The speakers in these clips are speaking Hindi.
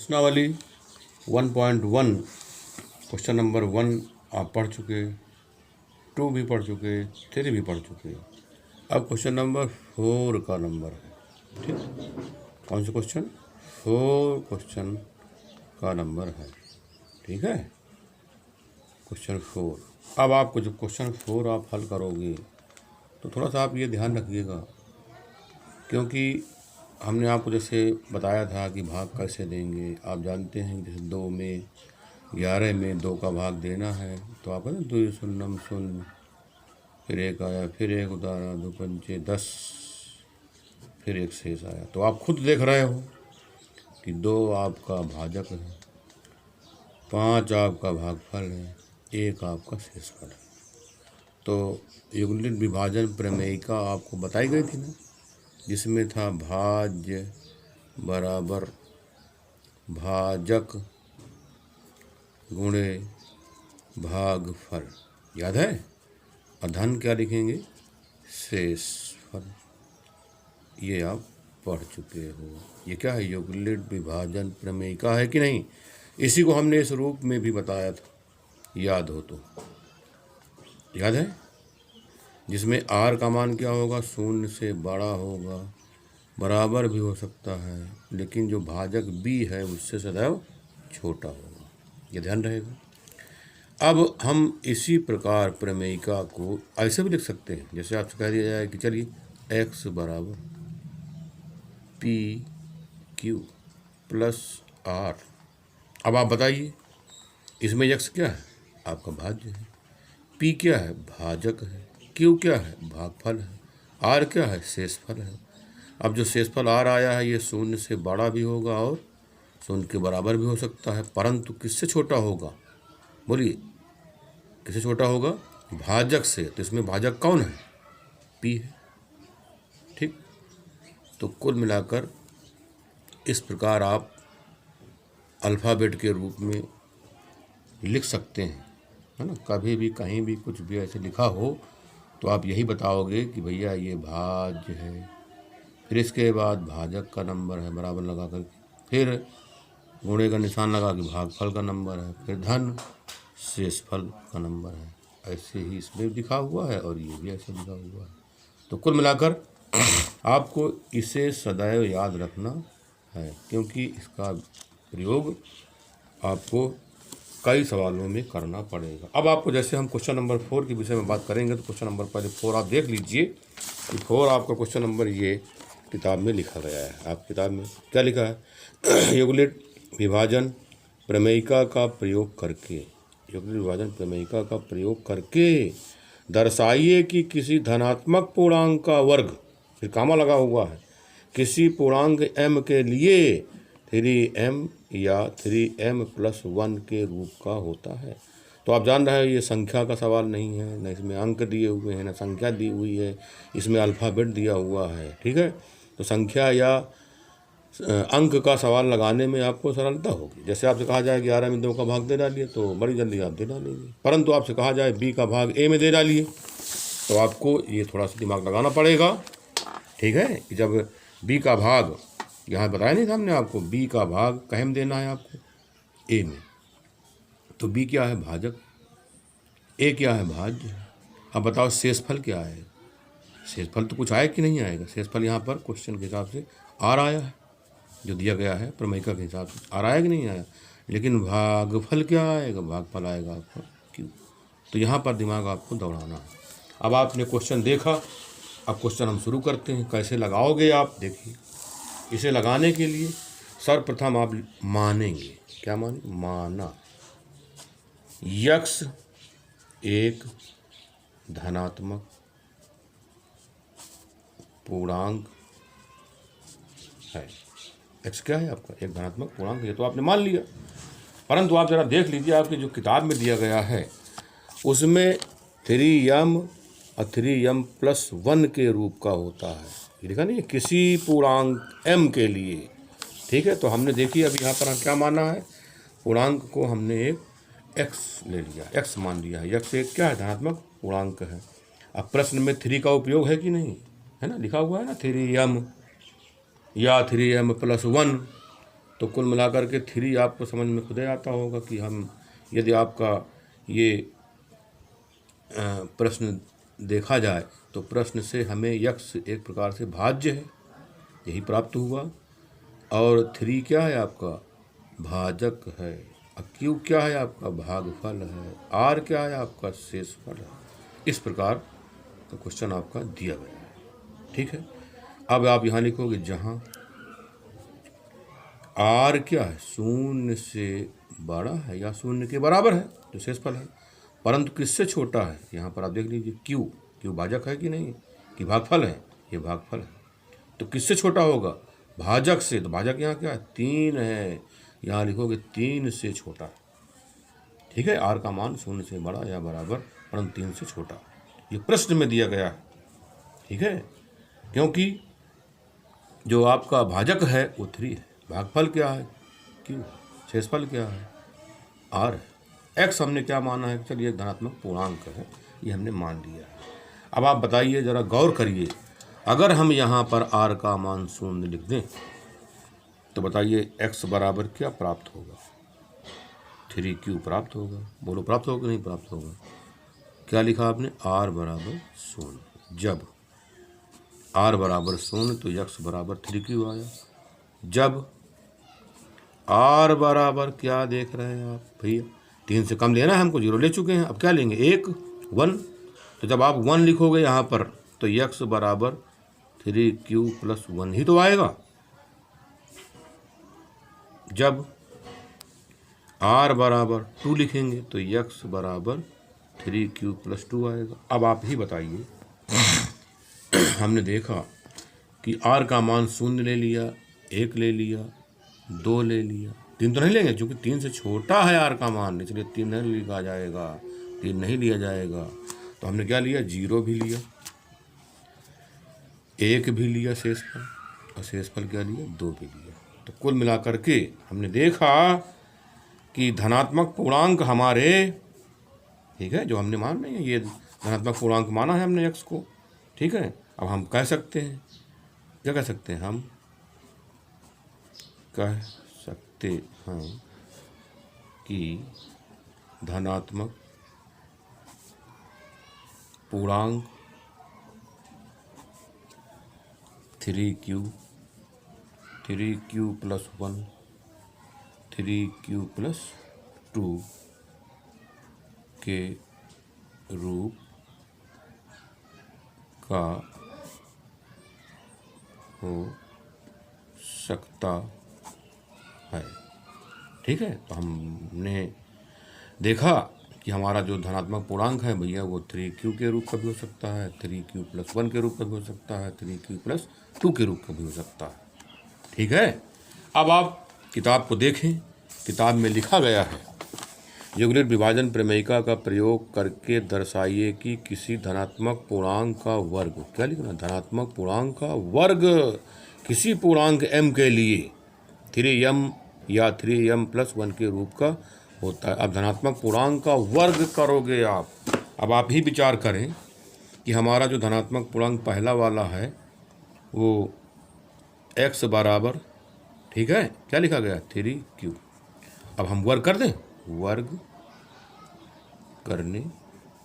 प्रश्नावली 1.1 क्वेश्चन नंबर 1 आप पढ़ चुके, 2 भी पढ़ चुके, 3 भी पढ़ चुके। अब क्वेश्चन नंबर 4 का नंबर है, ठीक। कौन सा क्वेश्चन? 4 क्वेश्चन का नंबर है, ठीक है। क्वेश्चन 4। अब आपको जब क्वेश्चन 4 आप हल करोगे तो थोड़ा सा आप ये ध्यान रखिएगा, क्योंकि हमने आपको जैसे बताया था कि भाग कैसे देंगे। आप जानते हैं जैसे 2 में 11 में 2 का भाग देना है, तो आप कहते 2 शून्यम शून्य, फिर 1 आया, फिर 1 उतारा, 2 पंचे 10, फिर 1 शेष आया। तो आप खुद देख रहे हो कि 2 आपका भाजक है, 5 आपका भागफल है, 1 आपका शेषफल है। तो युगलित विभाजन प्रमेयिका आपको बताई गई थी ना, जिसमें था भाज्य बराबर भाजक गुणे भागफल, याद है। और धन क्या लिखेंगे? शेषफल। ये आप पढ़ चुके हो। ये क्या है? युगलित विभाजन प्रमेयिका है कि नहीं? इसी को हमने इस रूप में भी बताया था, याद हो तो। याद है? जिसमें r का मान क्या होगा? 0 से बड़ा होगा, बराबर भी हो सकता है, लेकिन जो भाजक b है उससे सदैव छोटा होगा। ये ध्यान रहेगा। अब हम इसी प्रकार प्रमेयिका को ऐसे भी लिख सकते हैं, जैसे आपसे कह दिया जाए कि चलिए x बराबर पी क्यू प्लस r। अब आप बताइए, इसमें x क्या है? आपका भाज्य है। p क्या है? भाजक है। q क्या है? भागफल है। r क्या है? शेषफल है। अब जो शेषफल r आया है ये 0 से बड़ा भी होगा और 0 के बराबर भी हो सकता है, परंतु किससे छोटा होगा? बोलिए, किससे छोटा होगा? भाजक से। तो इसमें भाजक कौन है? p है, ठीक। तो कुल मिलाकर इस प्रकार आप अल्फ़ाबेट के रूप में लिख सकते हैं, है ना। कभी भी कहीं भी कुछ भी ऐसे लिखा हो तो आप यही बताओगे कि भैया ये भाज्य है, फिर इसके बाद भाजक का नंबर है बराबर लगा कर, फिर गुणे का निशान लगा कि भागफल का नंबर है, फिर धन शेषफल का नंबर है। ऐसे ही इसमें लिखा हुआ है और ये भी ऐसे लिखा हुआ है। तो कुल मिलाकर आपको इसे सदैव याद रखना है, क्योंकि इसका प्रयोग आपको कई सवालों में करना पड़ेगा। अब आपको जैसे हम क्वेश्चन नंबर 4 के विषय में बात करेंगे, तो क्वेश्चन नंबर पहले 4 आप देख लीजिए कि 4 आपका क्वेश्चन नंबर ये किताब में लिखा गया है। आप किताब में क्या लिखा है? युगलित विभाजन प्रमेयिका का प्रयोग करके, युगलित विभाजन प्रमेयिका का प्रयोग करके दर्शाइए कि किसी धनात्मक पूर्णांक का वर्ग, फिर कामा लगा हुआ है, किसी पूर्णांक m के लिए 3m या 3m+1 के रूप का होता है। तो आप जान रहे हैं ये संख्या का सवाल नहीं है, न इसमें अंक दिए हुए हैं, न संख्या दी हुई है, इसमें अल्फ़ाबेट दिया हुआ है, ठीक है। तो संख्या या अंक का सवाल लगाने में आपको सरलता होगी। जैसे आपसे कहा जाए 11 में 2 का भाग दे डालिए तो बड़ी जल्दी आप दे डालेंगे, परंतु आपसे कहा जाए b का भाग a में दे डालिए तो आपको ये थोड़ा सा दिमाग लगाना पड़ेगा, ठीक है। कि जब b का भाग, यहाँ बताया नहीं था हमने आपको, b का भाग कहीं में देना है आपको? a में। तो b क्या है? भाजक। a क्या है? भाज्य। अब बताओ शेषफल क्या है? शेषफल तो कुछ आया कि नहीं आएगा? शेषफल यहाँ पर क्वेश्चन के हिसाब से r आया है, जो दिया गया है प्रमेयिका के हिसाब से r आया कि नहीं आया। लेकिन भागफल क्या आएगा? भागफल आएगा आपका q। तो यहाँ पर दिमाग आपको दौड़ाना है। अब आपने क्वेश्चन देखा, अब क्वेश्चन हम शुरू करते हैं। कैसे लगाओगे आप? देखिए, इसे लगाने के लिए सर्वप्रथम आप मानेंगे, क्या माने? माना यक्स एक धनात्मक पूर्णांक है। एक्स क्या है आपका? एक धनात्मक पूर्णांक। ये तो आपने मान लिया, परंतु आप जरा देख लीजिए आपकी जो किताब में दिया गया है उसमें 3m और 3m+1 के रूप का होता है। ये लिखा नहीं है, किसी पूर्णांक m के लिए, ठीक है। तो हमने देखिए अभी यहाँ पर क्या माना है? पूर्णांक को हमने एक x ले लिया, x मान लिया है। x एक क्या है? धनात्मक पूर्णांक है। अब प्रश्न में 3 का उपयोग है कि नहीं, है ना, लिखा हुआ है ना 3m या 3m+1। तो कुल मिलाकर के 3 आपको समझ में खुद ही आता होगा कि हम यदि आपका ये प्रश्न देखा जाए तो प्रश्न से हमें यक्स एक प्रकार से भाज्य है, यही प्राप्त हुआ। और 3 क्या है आपका भाजक है, क्यू क्या है आपका भागफल है, आर क्या है आपका शेषफल है। इस प्रकार का क्वेश्चन आपका दिया गया है। ठीक है, अब आप यहाँ लिखोगे जहाँ आर क्या है, शून्य से बड़ा है या शून्य के बराबर है, जो शेषफल है, परंतु किससे छोटा है। यहाँ पर आप देख लीजिए क्यू, क्यू भाजक है कि नहीं, कि भागफल है, ये भागफल है। तो किससे छोटा होगा, भाजक से। तो भाजक यहाँ क्या है, 3 है, यहाँ लिखोगे 3 से छोटा। ठीक है, आर का मान शून्य से बड़ा या बराबर परंतु 3 से छोटा, ये प्रश्न में दिया गया है। ठीक है, क्योंकि जो आपका भाजक है वो 3 है, भागफल क्या है क्यू, शेषफल क्या है आर है। एक्स हमने क्या माना है, चलिए धनात्मक पूर्णांक है, ये हमने मान लिया है। अब आप बताइए, जरा गौर करिए, अगर हम यहाँ पर आर का मान शून्य लिख दें तो बताइए एक्स बराबर क्या प्राप्त होगा, 3q प्राप्त होगा। बोलो प्राप्त होगा कि नहीं प्राप्त होगा। क्या लिखा आपने, आर बराबर शून्य। जब आर बराबर शून्य तो एक्स बराबर 3q आया। जब आर बराबर क्या देख रहे हैं आप भैया, 3 से कम लेना है हमको, 0 ले चुके हैं, अब क्या लेंगे 1 तो जब आप 1 लिखोगे यहाँ पर तो एक्स बराबर 3q + 1 ही तो आएगा। जब आर बराबर 2 लिखेंगे तो एक्स बराबर 3q + 2 आएगा। अब आप ही बताइए, हमने देखा कि आर का मान 0 ले लिया, 1 ले लिया, 2 ले लिया, 3 तो नहीं लेंगे क्योंकि 3 से छोटा है आर का मान, इसलिए 3 नहीं लिखा जाएगा, 3 नहीं लिया जाएगा। तो हमने क्या लिया, 0 भी लिया, 1 भी लिया शेषफल, और शेषफल क्या लिया, 2 भी लिया। तो कुल मिलाकर के हमने देखा कि धनात्मक पूर्णांक हमारे, ठीक है, जो हमने मान नहीं है, ये धनात्मक पूर्णांक माना है हमने एक्स को। ठीक है, अब हम कह सकते हैं, क्या कह सकते हैं, हम कह सकते हैं कि धनात्मक पूर्णांक 3q + 1 3q + 2 के रूप का हो सकता है। ठीक है, तो हमने देखा कि हमारा जो धनात्मक पूर्णांक है भैया वो 3q के रूप का भी हो सकता है, 3q + 1 के रूप का भी हो सकता है, 3q + 2 के रूप का भी हो सकता है। ठीक है, अब आप किताब को देखें, किताब में लिखा गया है, युग्लिड विभाजन प्रमेयिका का प्रयोग करके दर्शाइए कि किसी धनात्मक पूर्णांक का वर्ग, क्या लिखना, धनात्मक पूर्णांक का वर्ग किसी पूर्णांक m के लिए 3m या 3m + 1 के रूप का होता है। अब धनात्मक पूर्णांक का वर्ग करोगे आप, अब आप ही विचार करें कि हमारा जो धनात्मक पूर्णांक पहला वाला है वो x बराबर, ठीक है, क्या लिखा गया, 3q। अब हम वर्ग कर दें, वर्ग करने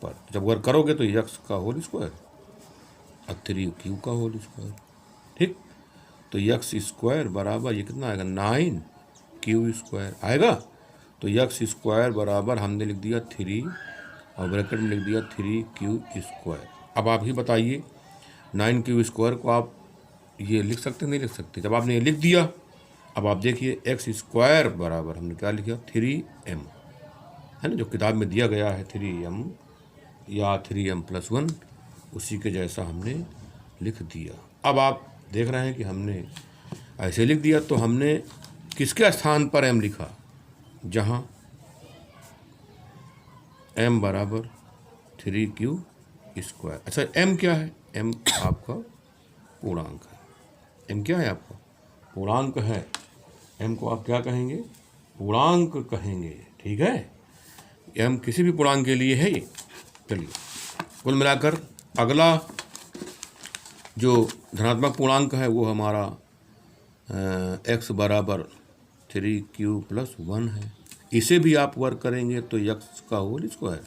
पर जब वर्ग करोगे तो x का होल स्क्वायर और 3q का होल स्क्वायर। ठीक, तो x² बराबर ये कितना आएगा, 9q² आएगा। तो x² बराबर हमने लिख दिया 3 और ब्रैकेट में लिख दिया 3q²। अब आप ही बताइए 9q² को आप ये लिख सकते नहीं लिख सकते। जब आपने ये लिख दिया, अब आप देखिए x² बराबर हमने क्या लिखा, 3m है ना, जो किताब में दिया गया है 3m या 3m + 1, उसी के जैसा हमने लिख दिया। अब आप देख रहे हैं कि हमने ऐसे लिख दिया, तो हमने किसके स्थान पर m लिखा, जहाँ m बराबर 3q²। अच्छा, m क्या है, m आपका पूर्णांक है, m क्या है आपका पूर्णांक है, m को आप क्या कहेंगे, पूर्णांक कहेंगे। ठीक है, m किसी भी पूर्णांक के लिए है ये। चलिए, कुल मिलाकर अगला जो धनात्मक पूर्णांक है वो हमारा x बराबर 3q+1 है। इसे भी आप वर्क करेंगे तो x का होल स्क्वायर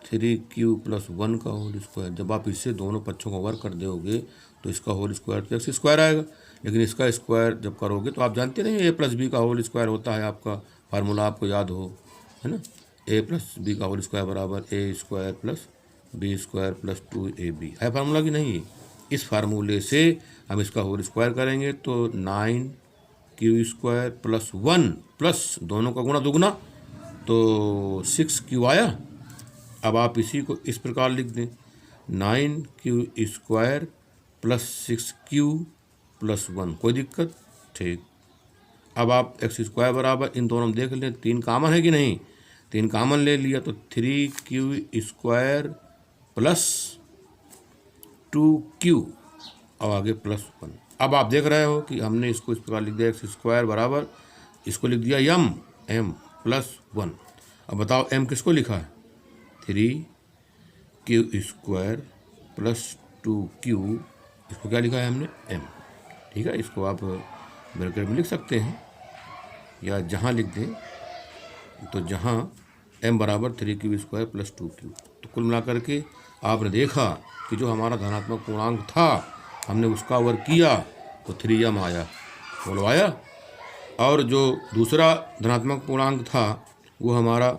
3q+1 का होल स्क्वायर। जब आप इससे दोनों पक्षों को वर्क कर दोगे तो इसका होल स्क्वायर तो एक्स स्क्वायर आएगा, लेकिन इसका स्क्वायर जब करोगे तो आप जानते नहीं a+b का होल स्क्वायर होता है, आपका फार्मूला आपको याद हो, है ना। a+b का होल स्क्वायर बराबर a²+b² + 2ab है फार्मूला की नहीं। इस फार्मूले से हम इसका होल स्क्वायर करेंगे तो 9q² + 1 प्लस दोनों का गुणा दुगना तो 6q आया। अब आप इसी को इस प्रकार लिख दें 9q² + 6q+1। कोई दिक्कत? ठीक। अब आप x² बराबर इन दोनों में देख लें 3 कामन है कि नहीं, 3 कामन ले लिया तो 3q² + 2q और आगे +1। अब आप देख रहे हो कि हमने इसको इस प्रकार लिख दिया x² बराबर इसको लिख दिया m+1। अब बताओ m किसको लिखा है 3q² + 2q, इसको क्या लिखा है हमने m। ठीक है, इसको आप ब्रैकेट में लिख सकते हैं या जहाँ लिख दें तो जहाँ m बराबर 3q² + 2q। तो कुल मिलाकर के आपने देखा कि जो हमारा धनात्मक पूर्णांक था हमने उसका वर्ग किया तो 3m आया, बोलो आया। और जो दूसरा धनात्मक पूर्णांक था वो हमारा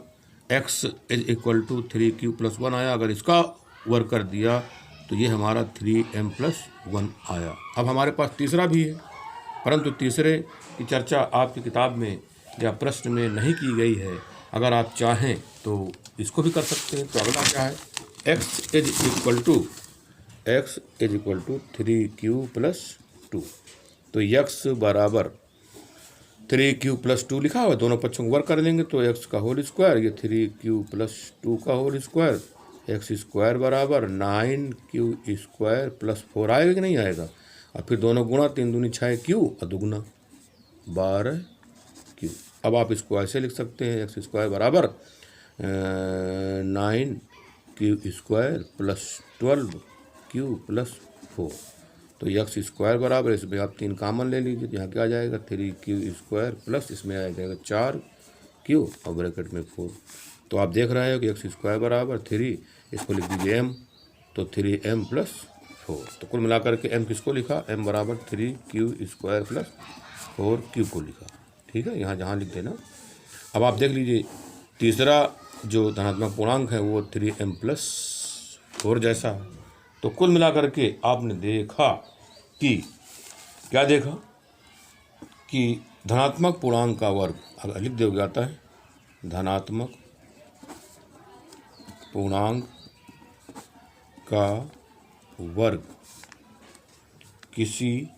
x = 3q+1 आया। अगर इसका वर्ग कर दिया तो ये हमारा 3m+1 आया। अब हमारे पास तीसरा भी है, परंतु तीसरे की चर्चा आपकी किताब में या प्रश्न में नहीं की गई है। अगर आप चाहें तो इसको भी कर सकते हैं। तो अगला क्या है x = 3q+2। तो x बराबर 3q+2 लिखा हुआ, दोनों पक्षों को वर्ग कर लेंगे तो x का होल स्क्वायर, ये 3q+2 का होल स्क्वायर, x² बराबर 9q² + 4 आएगा कि नहीं आएगा। और फिर दोनों गुणा 3 दूनी 6q और दुगुना 12q। अब आप इसको ऐसे लिख सकते हैं x² बराबर 9q² + 12q + 4। तो x² बराबर इसमें आप 3 कामन ले लीजिए, यहाँ क्या आ जाएगा 3q² प्लस इसमें आ जाएगा 4q और ब्रैकेट में 4। तो आप देख रहे हो कि x² बराबर 3, इसको लिख दीजिए m, तो 3m + 4। तो कुल मिलाकर के m किसको लिखा, m बराबर 3q² + 4q को लिखा। ठीक है, यहाँ जहाँ लिख देना। अब आप देख लीजिए तीसरा जो धनात्मक पूर्णांक है वो 3m + 4 जैसा है। तो कुल मिलाकर के आपने देखा कि क्या देखा कि धनात्मक पूर्णांक का वर्ग, अगर लिख दोगे आता है धनात्मक पूर्णांक का वर्ग किसी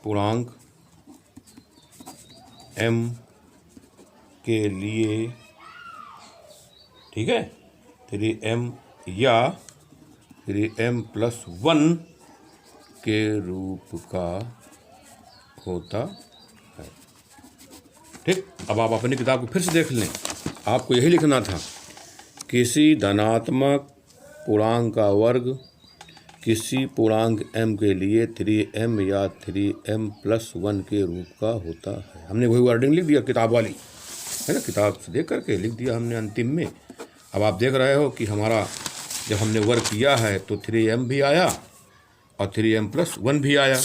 पूर्णांक m के लिए, ठीक है, 3m या 3m+1 के रूप का होता है। ठीक। अब आप अपनी किताब को फिर से देख लें, आपको यही लिखना था किसी धनात्मक पूर्णांक का वर्ग किसी पूर्णांक m के लिए 3m या 3m+1 के रूप का होता है। हमने वही वर्डिंग लिख दिया किताब वाली, है ना, किताब से देख करके लिख दिया हमने अंतिम में। अब आप देख रहे हो कि हमारा जब हमने वर्क किया है तो 3m भी आया और 3m+1 भी आया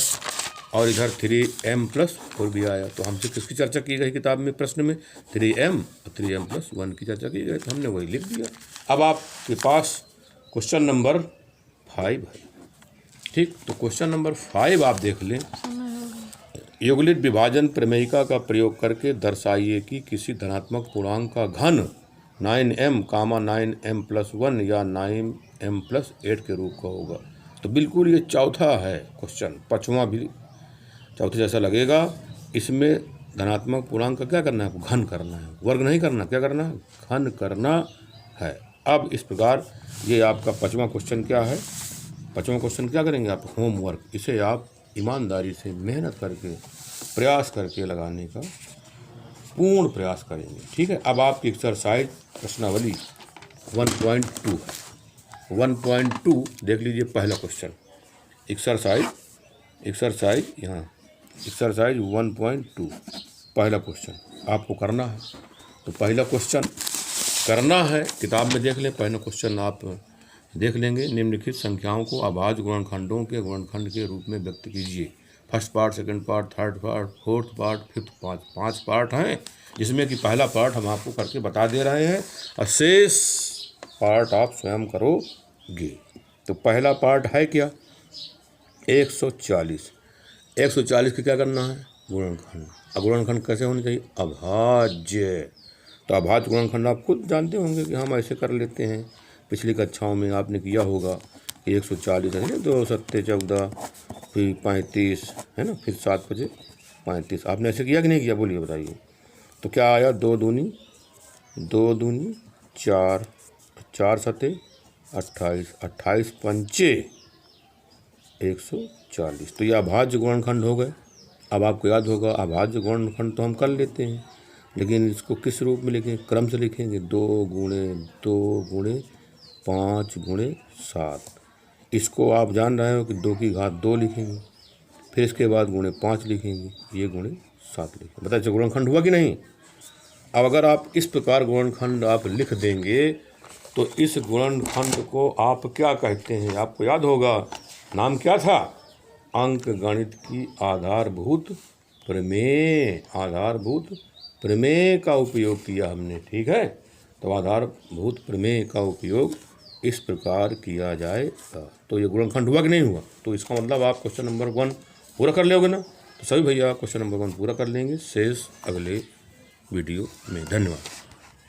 और इधर 3m+4 भी आया। तो हमसे किसकी चर्चा की गई किताब में प्रश्न में 3m और 3m+1 की चर्चा की गई, तो हमने वही लिख दिया। अब आपके पास क्वेश्चन नंबर 5 है। ठीक, तो क्वेश्चन नंबर 5 आप देख लें। युगलित विभाजन प्रमेयिका का प्रयोग करके दर्शाइए कि किसी धनात्मक पूर्णांक का घन 9m, 9m+1 या 9m+8 के रूप का होगा। तो बिल्कुल ये चौथा है क्वेश्चन, पाँचवा भी चौथे जैसा लगेगा। इसमें धनात्मक पूर्णांक का क्या करना है, घन करना है, वर्ग नहीं करना, क्या करना है, घन करना है। अब इस प्रकार ये आपका पाँचवा क्वेश्चन क्या है, पाँचवा क्वेश्चन क्या करेंगे आप, होमवर्क। इसे आप ईमानदारी से मेहनत करके प्रयास करके लगाने का पूर्ण प्रयास करेंगे। ठीक है, अब आपकी एक्सरसाइज प्रश्नावली 1.2 है। 1.2 देख लीजिए पहला क्वेश्चन, एक्सरसाइज यहाँ एक्सरसाइज 1.2 पहला क्वेश्चन आपको करना है। तो पहला क्वेश्चन करना है, किताब में देख लें, पहला क्वेश्चन आप देख लेंगे। निम्नलिखित संख्याओं को अभाज्य गुणनखंडों के गुणनखंड के रूप में व्यक्त कीजिए। First part, second part, third part, fourth part, fifth part, 5 part हैं, जिसमें कि पहला पार्ट हम आपको करके बता दे रहे हैं और शेष पार्ट आप स्वयं करोगे। तो पहला पार्ट है क्या? 140। 140 का क्या करना है? गुणनखंड। अब गुणनखंड कैसे होने चाहिए? अभाज्य। तो अभाज्य गुणनखंड आप खुद जानते होंगे कि हम ऐसे कर लेते हैं। पिछली कक्षाओं में आपने किया होगा कि 140 है ना, 2 सत्ते 14, फिर 35 है ना, फिर 7 बजे 35। आपने ऐसे किया कि नहीं किया? बोलिए, बताइए। तो क्या आया? 2 दूनी 4, 4 सत्ते 28, 28 पंचे 140। तो यह अभाज्य गुणनखंड हो गए। अब आपको याद होगा अभाज्य गुणनखंड तो हम कर लेते हैं, लेकिन इसको किस रूप में लिखें? क्रम से लिखेंगे। 2 गुणे 2 गुणे 5 गुणे 7। इसको आप जान रहे हो कि 2 की घात 2 लिखेंगे, फिर इसके बाद गुणे 5 लिखेंगे, ये गुणे 7 लिखेंगे। बताइए गुणनखंड हुआ कि नहीं? अब अगर आप इस प्रकार गुणनखंड आप लिख देंगे तो इस गुणनखंड को आप क्या कहते हैं? आपको याद होगा, नाम क्या था? अंक गणित की आधारभूत प्रमेय। आधारभूत प्रमेय का उपयोग किया हमने, ठीक है। तो आधारभूत प्रमेय का उपयोग इस प्रकार किया जाएगा। तो ये गुणनखंड हुआ कि नहीं हुआ? तो इसका मतलब आप क्वेश्चन नंबर 1 पूरा कर लोगे ना? तो सभी भैया क्वेश्चन नंबर 1 पूरा कर लेंगे। शेष अगले वीडियो में। धन्यवाद।